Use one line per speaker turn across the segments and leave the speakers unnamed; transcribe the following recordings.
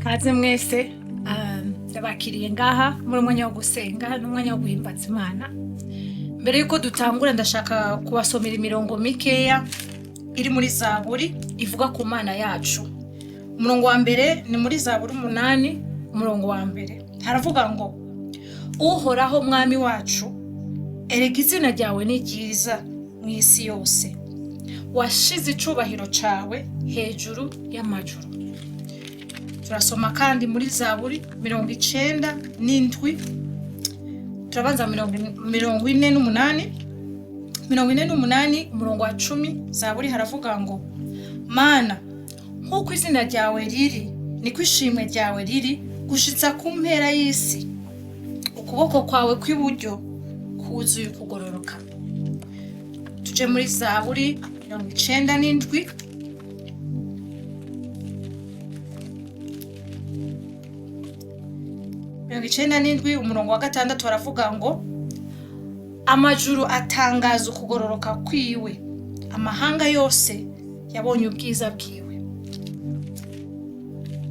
Kaze mwese ndabakiriye ngaha muri umwanya wo gusenga n'umwanya wo guhimbaza Imana. Mbere yuko dutangura ndashaka kubasomera imirongo mikeya iri muri Zaburi ivuga ku Mana yacu. Umurongo wa mbere ni muri Zaburi 8, umurongo wa mbere. Haravuga ngo Uhoraho mwami wacu, erega izina ryawe ni ryiza mu isi yose. Washize icubahiro cawe hejuru y'amajuru. Turasoma kandi muri Zaburi 97, turabanza 48 umurongo wa 10. Zaburi haravuga ngo Mana, nk'uko izina ryawe riri niko ishimwe ryawe riri gushitsa ku mpera y'isi, ukuboko kwawe kw'iburyo kuzuye kugororoka. Tuje muri Zaburi 97, umurongo wa 6 baravuga ngo amajuru atangaza ukugororoka kwiwe, amahanga yose yabonye ubwiza bwiwe.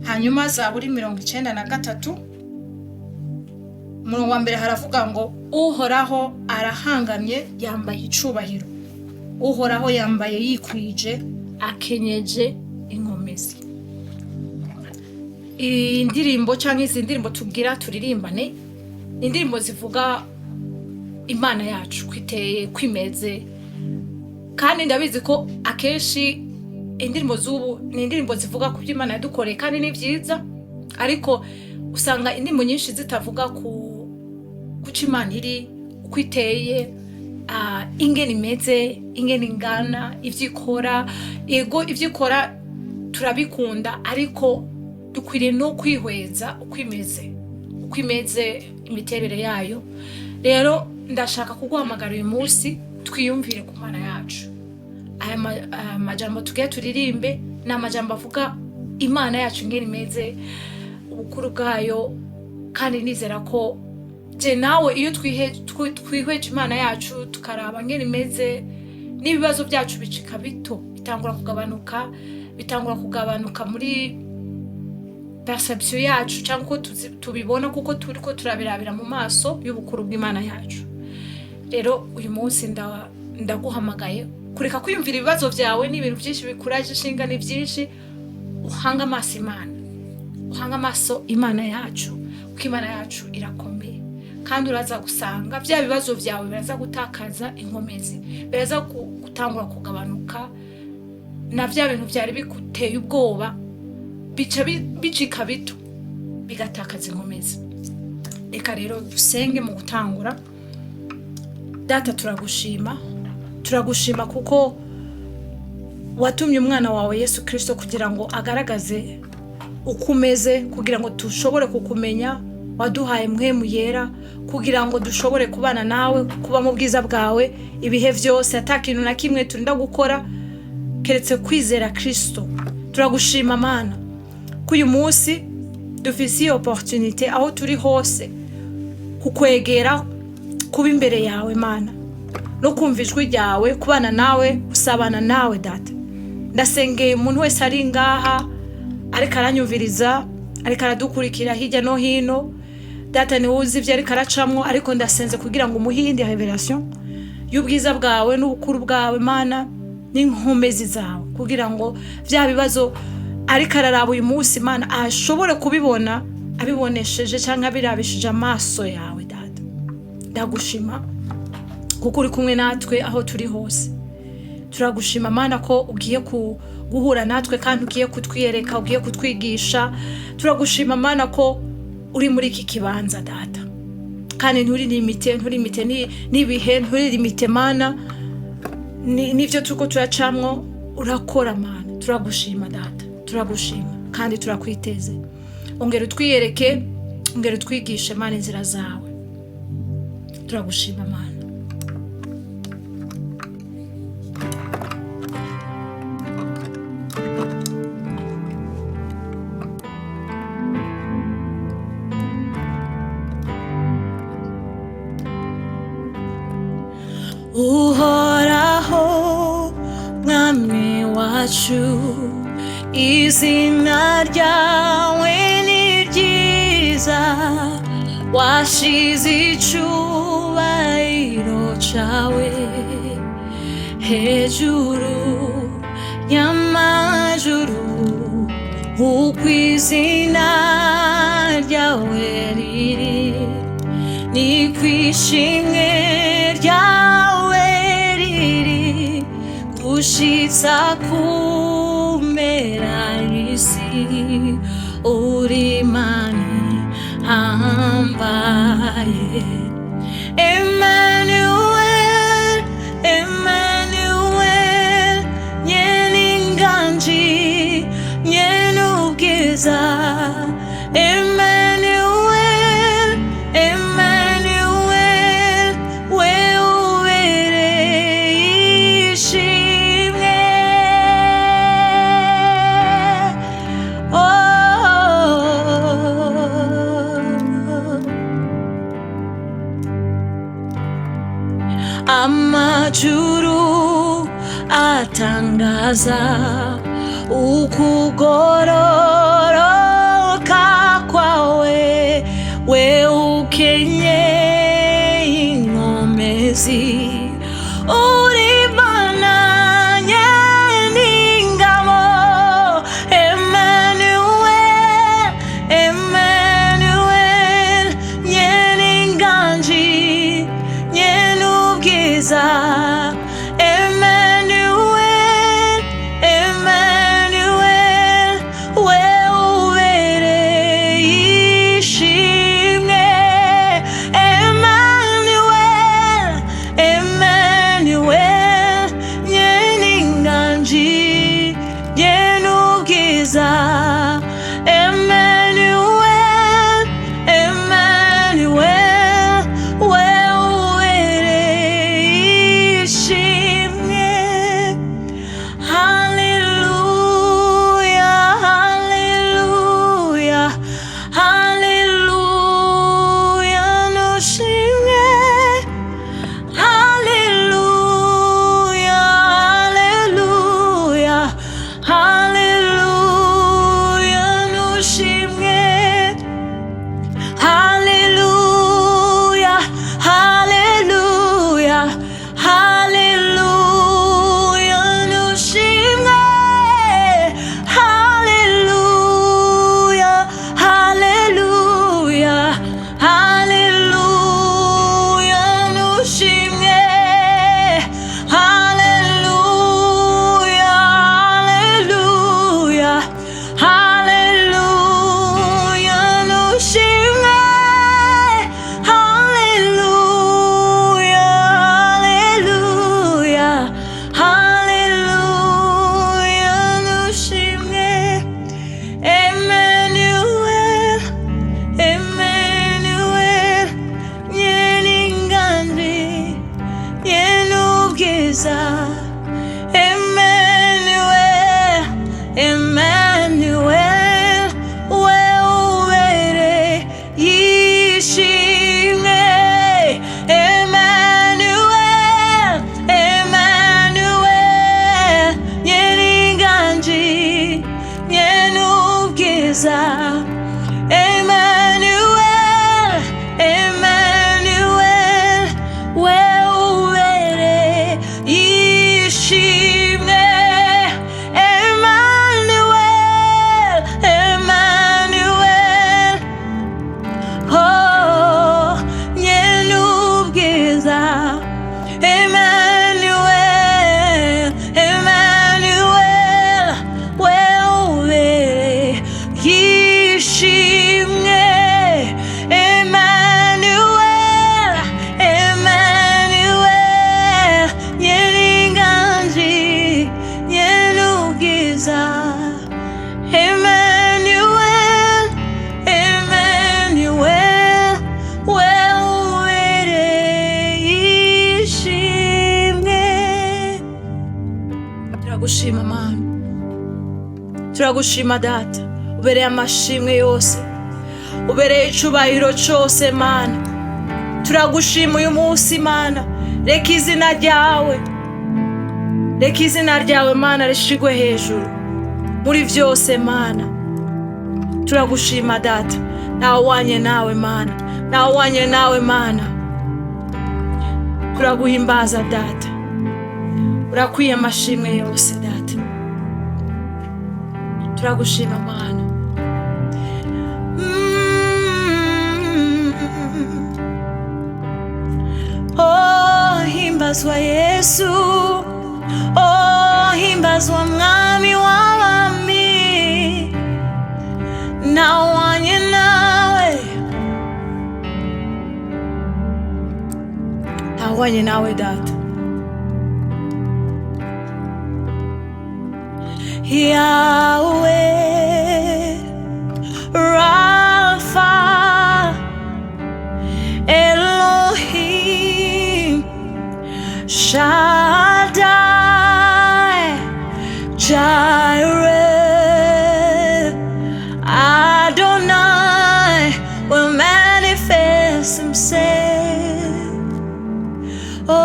Hanyuma Zaburi 93, umurongo wa mbere haravuga ngo Uhoraho arahangamye yambaye icubahiro, Uhoraho yambaye yikwije akenyeje inkomezi. Indirimbo cyangwa izi ndirimbo tubwira turirimbane, indirimbo zivuga Imana yacu kwiteye kwimeze, kandi ndabizi ko akenshi indirimbo z'ubu ni indirimbo zivuga ku by'Imana yadukoreye kandi ni byiza, ariko usanga indirimbo nyinshi zitavuga ku Imana iri, kwiteye, ingene imeze, ingene ingana, ivyikora. Yego ivyikora turabikunda, ariko dukwiriye no kwihweza uko imeze imiterere yayo. Rero ndashaka kuguhamagara uyu munsi twiyumvire ku Mana yacu. Aya majambo tugiye turirimbe ni amajambo avuga Imana yacu ingene imeze, ubukuru bwayo, kandi nizera ko je nawe iyo twihweje Imana yacu tukaraba ngene imeze, n'ibibazo byacu bicika bito, bitangura kugabanuka muri perception yacu, cyangwa ko tubibona kuko turiko turabirabira mu maso y'ubukuru bw'Imana yacu. Rero uyu munsi ndaguhamagaye kureka kwiyumvira ibibazo byawe n'ibintu byinshi bikuraje ishinga ni byinshi, uhanga amaso Imana, uhanga amaso Imana yacu, kuko Imana yacu irakomeye. Kandi uraza gusanga bya bibazo byawe biraza gutakaza inkomezi, biraza gutangura kugabanuka, na bya bintu byari biguteye ubwoba bicika bito, bigatakaza inkomezi. Reka rero dusenge mu gutangura. Data, turagushima kuko watumye umwana wawe Yesu Kristo kugira ngo agaragaze uko umeze, kugira ngo dushobore kukumenya. Waduhaye mpwemu yera kugira ngo dushobore kubana nawe, kuba mu bwiza bwawe ibihe byose, atakintu na kimwe turinda gukora keretse kwizera Kristo. Turagushima Mana ko uyu munsi dufise iyo opportunité aho turi hose kukwegera, kuba imbere yawe Mana, no kumva ijwi ryawe, kubana nawe, gusabana nawe. Data, ndasengeye umuntu wese ari ngaha ariko aranyumviriza, ariko aradukurikira hirya no hino. Data, ni uzi ivyo ariko aracamwo, ariko ndasenze kugira ngo umuhinde revelation y'ubwiza bwawe n'ubukuru bwawe Mana, n'inkomezi zawe, kugira ngo vya bibazo ariko araraba uyu munsi Mana ashobore kubibona abibonesheje cyangwa abirabishije amaso yawe. Data, ndagushima kuko uri kumwe natwe aho turi hose. Turagushima Mana ko ugiye guhura natwe, kandi ugiye kutwiyereka, ugiye kutwigisha. Turagushima Mana ko uri muri iki kibanza Data, kandi nturi limite n'ibihe, nturi limite Mana n'ivyo turiko turacamwo, urakora Mana. Turagushima Data, turagushima kandi turakwiteze. Ongera utwiyereke, ongera utwigishe Mana inzira zawe. Turagushima Mana. Uhoraho mwami wacu, izina ryawe ni ryiza washize icyubahiro cyawe hejuru y'amajuru uko izina ryawe riri ni kwishimwe ryawe riri gushitsa kumera isi uri Imana hambaye Emmanuel Emmanuel nyene inganji nyene ubwiza Emmanuel Emmanuel we ubereye ishimwe amajuru atangaza ukugororoka kwawe we ukenye inkomezi uri Imana nyeningabo Emmanuel Emmanuel nyeninganji nyenubwiza Emmanuel Emmanuel we ubereye ishimwe Emmanuel Emmanuel nyeninganji nyenubwiza Emmanuel Emmanuel we ubereye ishimwe Hallelujah Hallelujah Hallelujah nushimwe Hallelujah Hallelujah Hallelujah nushimwe Hallelujah Hallelujah Hallelujah nushimwe Hallelujah Hallelujah Hallelujah nushimwe Hallelujah Hallelujah Hallelujah nushimwe Hallelujah Hallelujah Hallelujah nushimwe Emmanuel Emmanuel nyeningandi nyenubwiza Emmanuel Emmanuel we ubereye ishimwe Emmanuel Emmanuel nyeninganji nyenubwiza Emmanuel Emmanuel we ubereye ishimwe Emmanuel Emmanuel oh nyenubwiza Emmanuel Emmanuel we ubereye ishimwe Emmanuel Emmanuel nyeninganji nyenubwiza Emmanuel Emmanuel we ubereye ishimwe turagushima Mana turagushima Data ubereye amashimwe yose ubereye icyubahiro cyose Mana turagushima uyu munsi Mana reka izina ryawe Mana rishigwe hejuru muri byose Mana. Turagushima data, ntawanye nawe Mana, ntawanye nawe Mana. Turaguhimbaza data, urakwiye amashimwe yose data. Turagushima Mana. Oh, himbazwa Yesu, oh, himbazwa mwami w'abami, ntawanye nawe, ntawanye nawe data. Yahweh, Rapha, Elohim, Shaddai, Jireh, Adonai will manifest himself. Oh,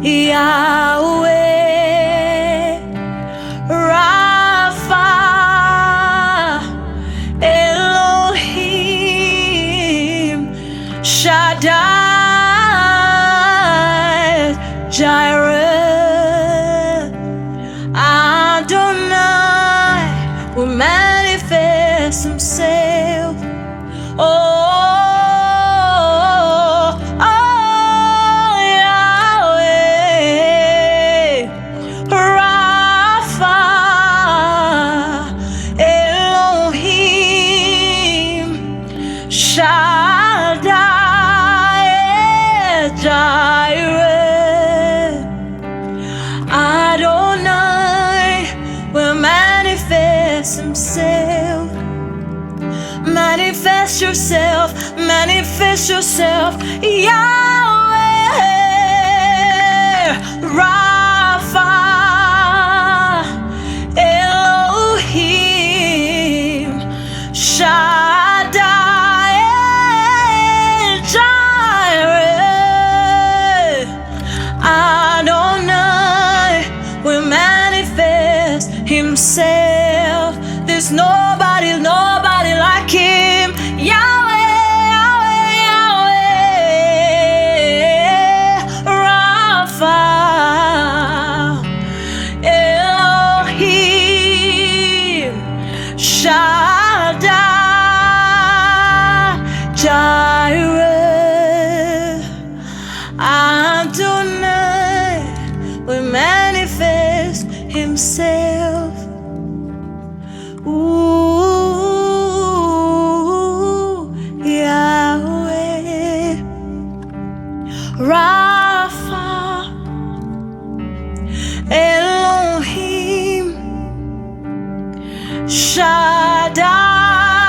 Yahweh, Rapha, Elohim, Shaddai, Jireh, Adonai will manifest himself. Oh, himself. Manifest yourself, manifest yourself. Yahweh, Rapha, Elohim, Shaddai, Jireh, Adonai will manifest himself. There's nobody like him. Yahweh, Yahweh, Yahweh, Rapha, Elohim, Shaddai, Jireh, Adonai will manifest himself. Ooh, Yahweh, Rapha, Elohim,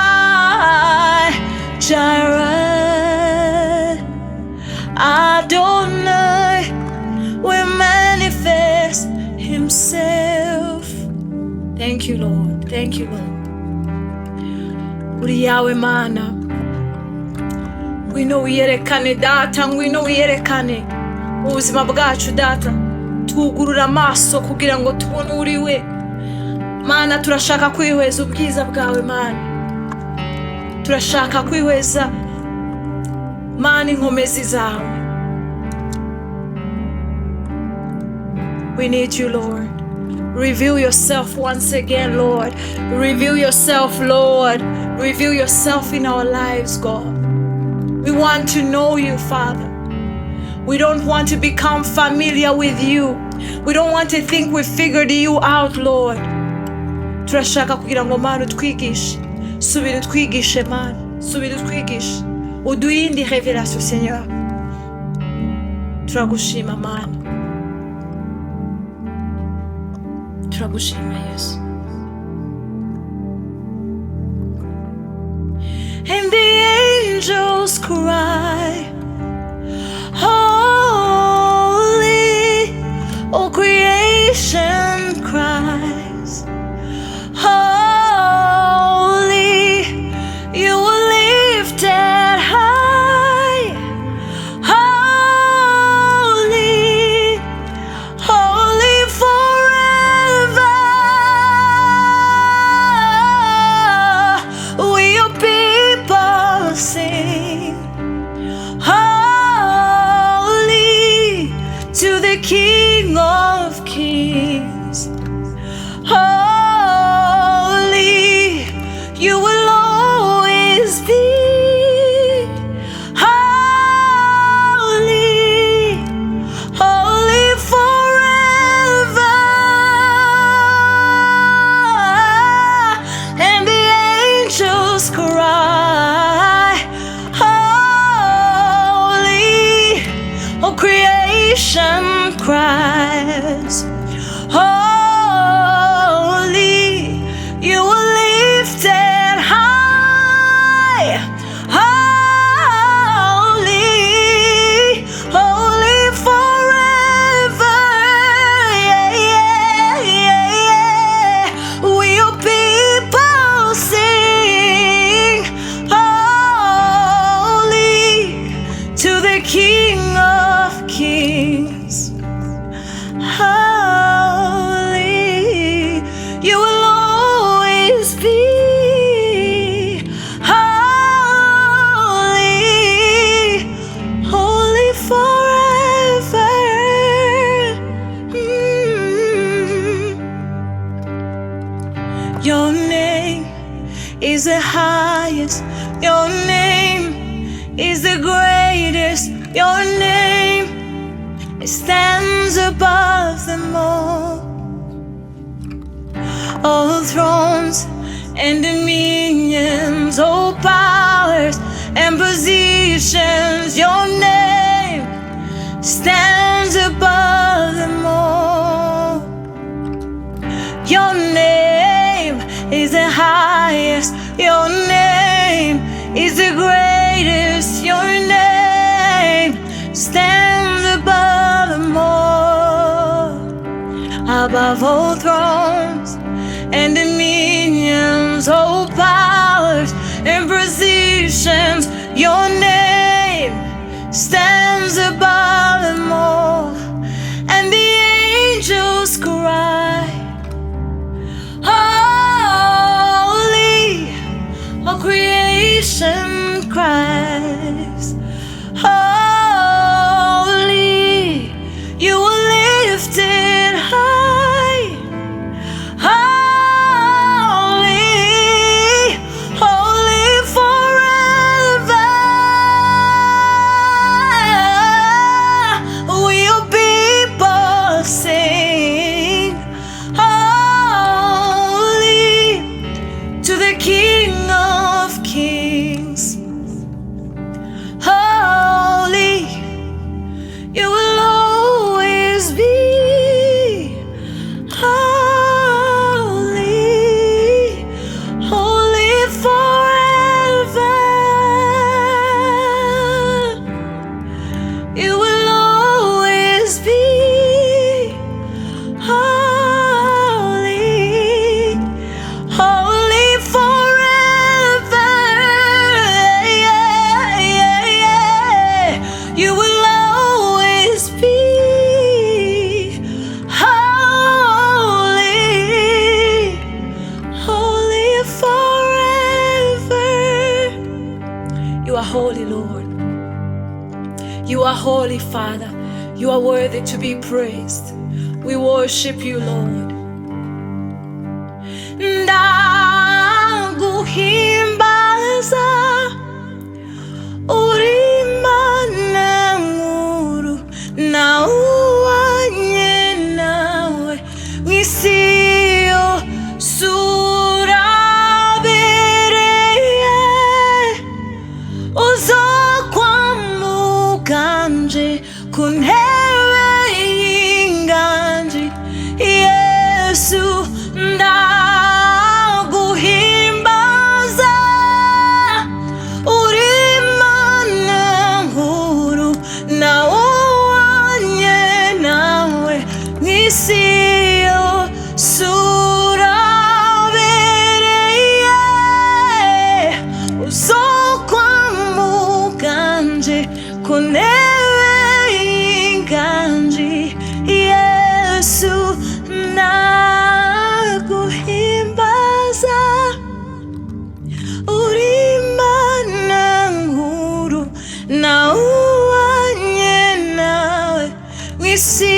Shaddai, Jireh, Adonai will manifest himself. Thank you, Lord. Thank you, Lord. Uri Yahweh Mana, ngwino wiyerekane data, ngwino wiyerekane mu buzima bwacu data. Tugurura amaso kugira ngo tubone uri we Mana. Turashaka kwihweza ubwiza bwawe Mana, turashaka kwihweza Mana inkomezi zawe. We need you, Lord. Reveal yourself once again, Lord. Reveal yourself, Lord. Reveal yourself in our lives, God. We want to know you, Father. We don't want to become familiar with you. We don't want to think we figured you out, Lord. Turashaka kugira ngo Mana utwigishe. Subira utwigishe Mana. Subira utwigishe. Uduhe indi revelation, Seigneur. Turagushima Mana. Turagushima Yesu. And the angels cry, holy, all creation cries, holy, you were lifted high, holy, holy forever. Your name is the highest. Your name is the greatest. Your name, it stands above them all. All thrones and dominions, all powers and positions, your name stands above them all. Your name is the highest. Your name is the greatest. Your name stands above them all. Above all thrones and dominions, all powers and positions, your name stands above them all. And the angels cry, holy, all creation cries, holy, you are lifted high, holy, holy forever. We your people sing, holy, to the King of Kings. Holy, you will always be. Holy, holy forever. You will always be. Holy, holy forever. Yeah, yeah, yeah. You will always be. Holy, holy forever. You are holy, Lord. You are holy, Father. You are worthy to be praised. We worship you, Lord. Ndaguhimbaza, uri Imana nkuru, na umwanya nawe mw'isi yose urabereye, uzokwamuganje ku ntebe y'inganji. Yesu, ndaguhimbaza, uri Imana nkuru, na umwanya nawe mw'isi yose urabereye, uzokwamuganje ku ntebe y'inganji. Yesu, ndaguhimbaza, uri Imana nkuru, na umwanya nawe mw'isi